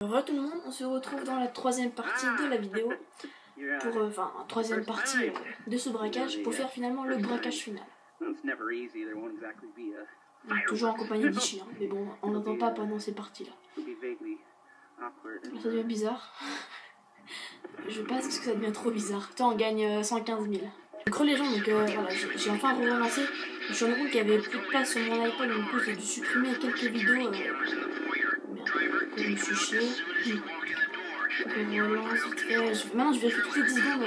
Bonjour tout le monde, on se retrouve dans la troisième partie de la vidéo, pour, troisième partie de ce braquage, pour faire finalement le braquage final. Toujours en compagnie d'Ishi, mais bon, on n'entend pas pendant ces parties-là. Ça devient bizarre. Je sais pas parce que ça devient trop bizarre. Toi, on gagne 115 000. Je creux les gens, donc voilà, j'ai enfin relancé. Je me suis rendu compte qu'il y avait plus de place sur mon iPod, donc du coup j'ai dû supprimer quelques vidéos. Je me suis chié. Maintenant je vérifie toutes les 10 secondes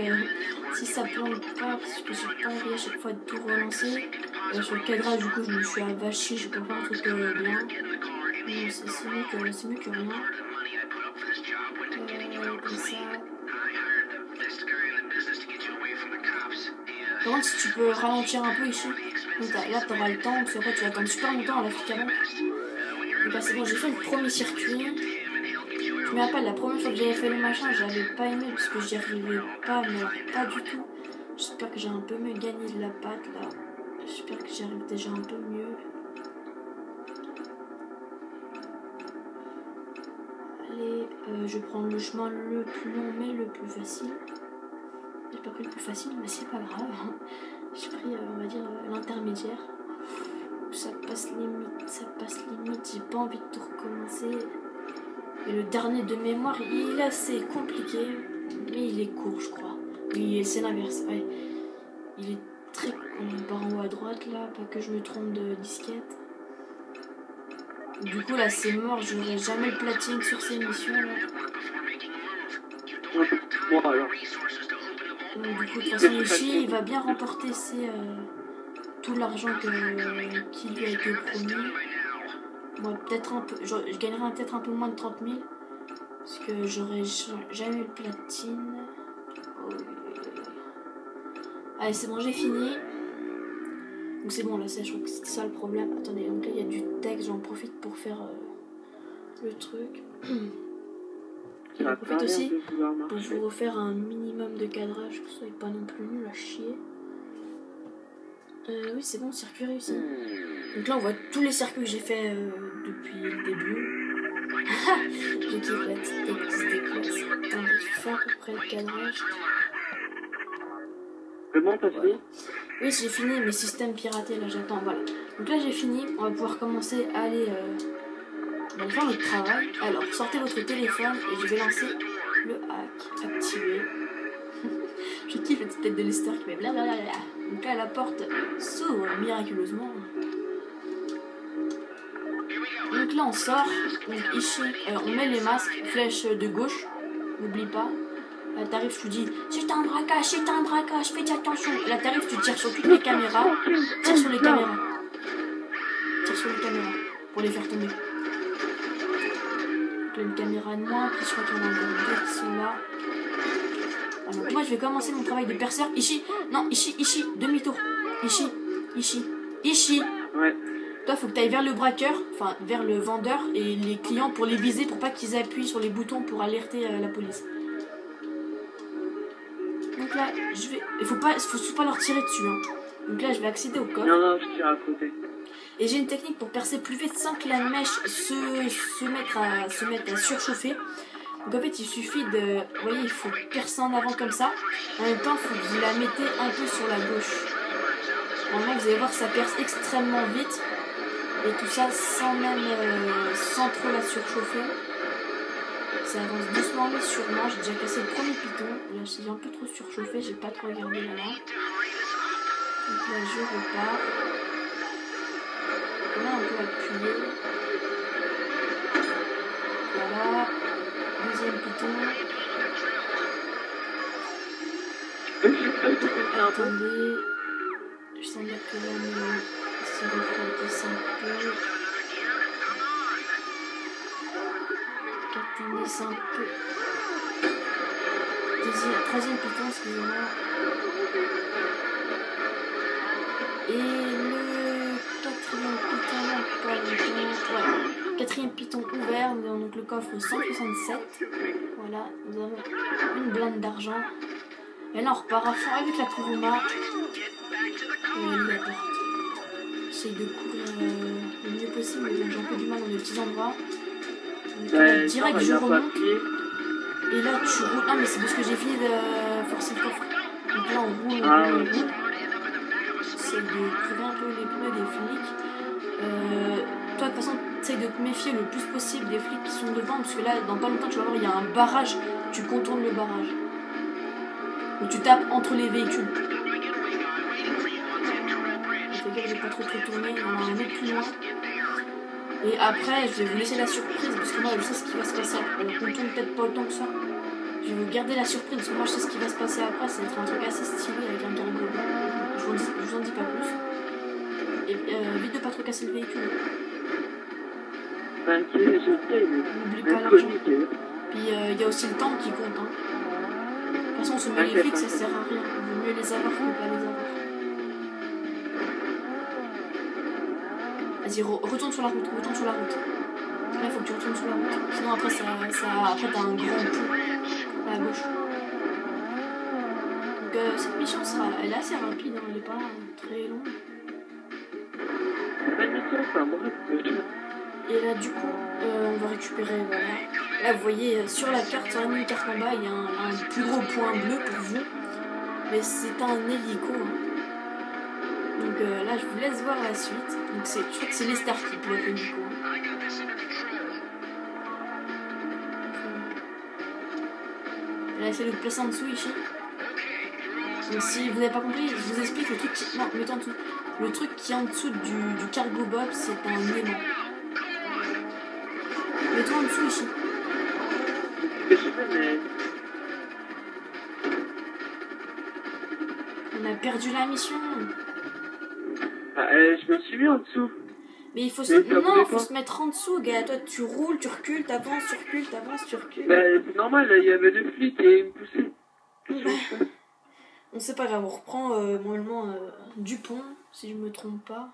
si ça plante pas, parce que j'ai pas envie à chaque fois de tout relancer. Sur le cadrage, du coup, je me suis avaché, j'ai pas fait un truc bien. C'est mieux que rien. Comme ça. Par contre, si tu peux ralentir un peu ici, là t'auras le temps, parce qu'après tu vas attendre super longtemps à l'Afrique avant. Donc là c'est bon, j'ai fait le premier circuit. Je me rappelle, la première fois que j'avais fait le machin, j'avais pas aimé parce que j'y arrivais pas, mais alors pas du tout. J'espère que j'ai un peu mieux gagné de la patte là. J'espère que j'y arrive déjà un peu mieux. Allez, je vais prendre le chemin le plus long mais le plus facile. J'ai pas pris le plus facile, mais c'est pas grave. J'ai pris, on va dire, l'intermédiaire. Ça passe limite, j'ai pas envie de tout recommencer. Et le dernier de mémoire, il est assez compliqué, mais il est court, je crois. Oui, c'est l'inverse, ouais. Il est très... On part en haut à droite, là, pas que je me trompe de disquette. Du coup, là, c'est mort, j'aurai jamais le platine sur ces missions, là. Bon, alors. Donc, du coup, de toute façon, Ishi, il va bien remporter tout l'argent qui lui a été promis. Moi, peut-être un peu... Je gagnerai peut-être un peu moins de 30 000. Parce que j'aurais jamais eu le platine. Oh. Allez, c'est bon, j'ai fini. Donc c'est bon, là, je crois que c'était ça le problème. Attendez, donc là, il y a du texte, j'en profite pour faire le truc. J'en profite aussi pour vous refaire un minimum de cadrage, que ce soit pas non plus nul à chier. Oui, c'est bon, circuit réussi. Donc là, on voit tous les circuits que j'ai fait depuis le début. J'ai kiffé la petite texte des classes. Attends, je fais à peu près le cadrage. C'est bon, t'as fini? Oui, j'ai fini mes systèmes piratés, là j'attends, voilà. Donc là j'ai fini, on va pouvoir commencer à aller faire notre travail. Alors, sortez votre téléphone et je vais lancer le hack activé. Je kiffe la petite tête de Lester qui fait blablabla. Donc là la porte s'ouvre miraculeusement. Donc là on sort, donc ici on met les masques, flèche de gauche, n'oublie pas. Là t'arrives, tu dis c'est un braquage, faites attention. Là t'arrives, tu tires sur toutes les caméras, tire sur les caméras pour les faire tomber. Donc là une caméra de moins, puis je crois qu'il y en a encore deux qui sont là. Alors, moi je vais commencer mon travail de perceur. Ishi, demi-tour. Ishi. Ouais. Toi, faut que tu ailles vers le braqueur, enfin vers le vendeur et les clients pour les viser pour pas qu'ils appuient sur les boutons pour alerter la police. Donc là, il faut surtout pas leur tirer dessus. Hein. Donc là, je vais accéder au coffre. Non, je tire à côté. Et j'ai une technique pour percer plus vite sans que la mèche se mette à surchauffer. Donc en fait, il suffit de... Vous voyez, il faut percer en avant comme ça. En même temps, il faut que vous la mettez un peu sur la gauche. Normalement, vous allez voir que ça perce extrêmement vite. Et tout ça sans trop la surchauffer. Ça avance doucement mais sûrement. J'ai déjà cassé le premier piton. Là, j'ai un peu trop surchauffé. J'ai pas trop regardé la lampe. Donc là, je repars. Donc là, on peut appuyer. Voilà. Deuxième piton. Attendez. Je sens bien que là, ça refroidisse un peu. Attendez, c'est un peu. Troisième piton, excusez-moi. Et le quatrième piton, pas longtemps. Voilà. Quatrième piton ouvert, nous avons donc le coffre 167. Voilà, nous avons une blinde d'argent. Et là, on repart à fond avec la Kuruma. Et la porte. J'essaye de courir le mieux possible, mais j'ai un peu du mal dans les petits endroits. là, direct, je remonte. papier. Et là, tu roules. Ah, mais c'est parce que j'ai fini de forcer le coffre. Donc là, on roule, on Ah, roule, on oui. roule. C'est de crever un peu les pneus des flics. Toi, de toute façon, essaye de te méfier le plus possible des flics qui sont devant. Parce que là, dans pas longtemps, tu vas voir, il y a un barrage. Tu contournes le barrage. Ou tu tapes entre les véhicules. Fais gaffe, j'ai pas trop tourné. Il y en a un autre plus loin. Et après, je vais vous laisser la surprise. Parce que moi, je sais ce qui va se passer après. On tourne peut-être pas autant que ça. Je vais vous garder la surprise. Parce que moi, je sais ce qui va se passer après. Ça va être un truc assez stylé avec un cargo blanc. Je vous en dis pas plus. Et vite de pas trop casser le véhicule. Ben, qui est jeté, N'oublie mais pas l'argent. chronique. Puis il y a aussi le temps qui compte. Hein. De toute façon, se met les flics, ça sert à rien. Il vaut mieux les avoir que pas les avoir. Vas-y, retourne sur la route. Retourne sur la route. Là, il faut que tu retournes sur la route. Sinon, après, après t'as un grand pont à gauche. Donc, cette mission elle est assez rapide. Hein. Elle est pas très longue. La mission, c'est un bref jeu. Et là, du coup, on va récupérer, voilà. Là, vous voyez, sur la carte, sur la mini-carte en bas, il y a un plus gros point bleu pour vous. Mais c'est un hélico. Hein. Donc là, je vous laisse voir la suite. Donc je crois que c'est les stars qui pilotent l'hélico. Hein. Là, essaye de te placer en dessous, ici. Donc si vous n'avez pas compris, je vous explique le truc qui... Non, mettez en dessous. Le truc qui est en dessous du cargo bob, c'est un aimant. Mets-toi en dessous ici. Je sais, mais On a perdu la mission. je me suis mis en dessous. Mais il faut Mais ça voulait faut pas. se mettre en dessous, gars. Toi, tu roules, tu recules, t'avances, tu recules, t'avances, tu recules. Ben, c'est normal, il y avait deux flics et ils me poussaient. On sait pas grave, on reprend normalement du pont, si je me trompe pas.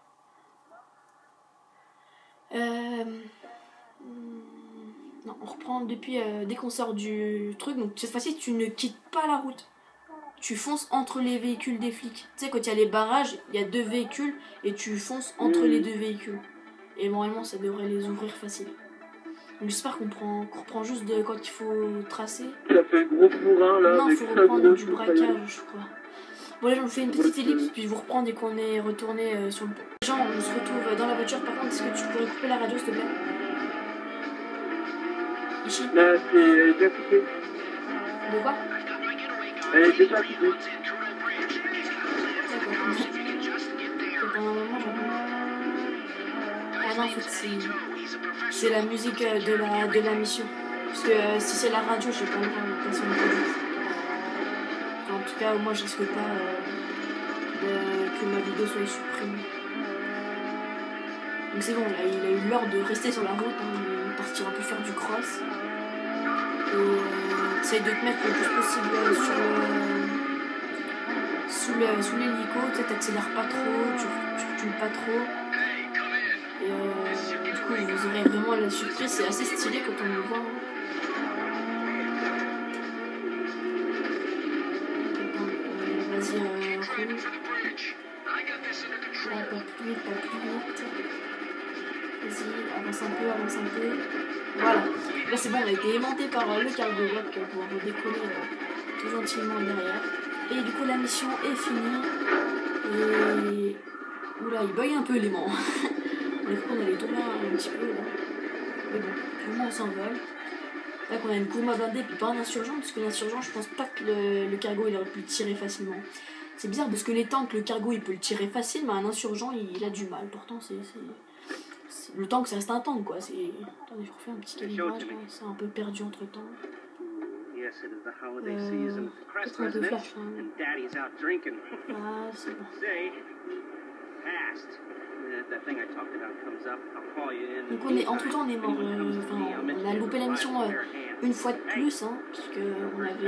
Non, on reprend depuis dès qu'on sort du truc. Donc cette fois-ci, tu ne quittes pas la route. Tu fonces entre les véhicules des flics. Tu sais, quand il y a les barrages, il y a deux véhicules et tu fonces entre les deux véhicules. Et normalement, ça devrait les ouvrir facile. Donc j'espère qu'on reprend juste de quand il faut tracer. Ça fait le gros bourrin là. Non, il avec faut ça, reprendre gros, du ça y est. braquage, je crois. Bon, là, je vous fais une petite ellipse, puis je vous reprends dès qu'on est retourné sur le pont. Jean, on se retrouve dans la voiture. Par contre, est-ce que tu pourrais couper la radio, s'il te plaît? Ici. Là, elle est déjà coupée. De quoi? Elle est déjà coupée. D'accord. Pendant un moment, j'entends. Ah non, en fait, c'est la musique de la mission. Parce que si c'est la radio, j'ai pas le droit de passer une radio. En tout cas, moi, je risque pas que ma vidéo soit supprimée. Donc c'est bon, là, il a eu l'ordre de rester sur la route, hein, de partir un peu faire du cross. Et essaye de te mettre le plus possible sous l'hélico, tu sais, t'accélères pas trop, tu recules pas trop. Et du coup, vous aurez vraiment la surprise, c'est assez stylé quand on le voit. Hein. Vas-y, roule. Là, pas plus vite, pas plus vite. Vas-y, avance un peu, avance un peu. Voilà. Là, c'est bon, on a été aimanté par le cargo web qui va pouvoir redécoller tout gentiment derrière. Et du coup, la mission est finie. Et... Oula, il bug un peu l'élément. On a allait tomber un petit peu là. Mais bon, pour le moment, on s'envole. Là qu'on a une Kuruma blindée puis pas un insurgent, parce que l'insurgent, je pense pas que le cargo il aurait pu le tirer facilement. C'est bizarre parce que les tanks, le cargo il peut le tirer facile, mais un insurgent il a du mal. Pourtant, le tank ça reste un tank quoi. Attendez, je refais un petit calibrage, c'est un peu perdu entre temps. Peut-être un peu flash. Hein. Ah, c'est bon. Donc entre temps on est mort, on a loupé la mission une fois de plus, hein, puisque on avait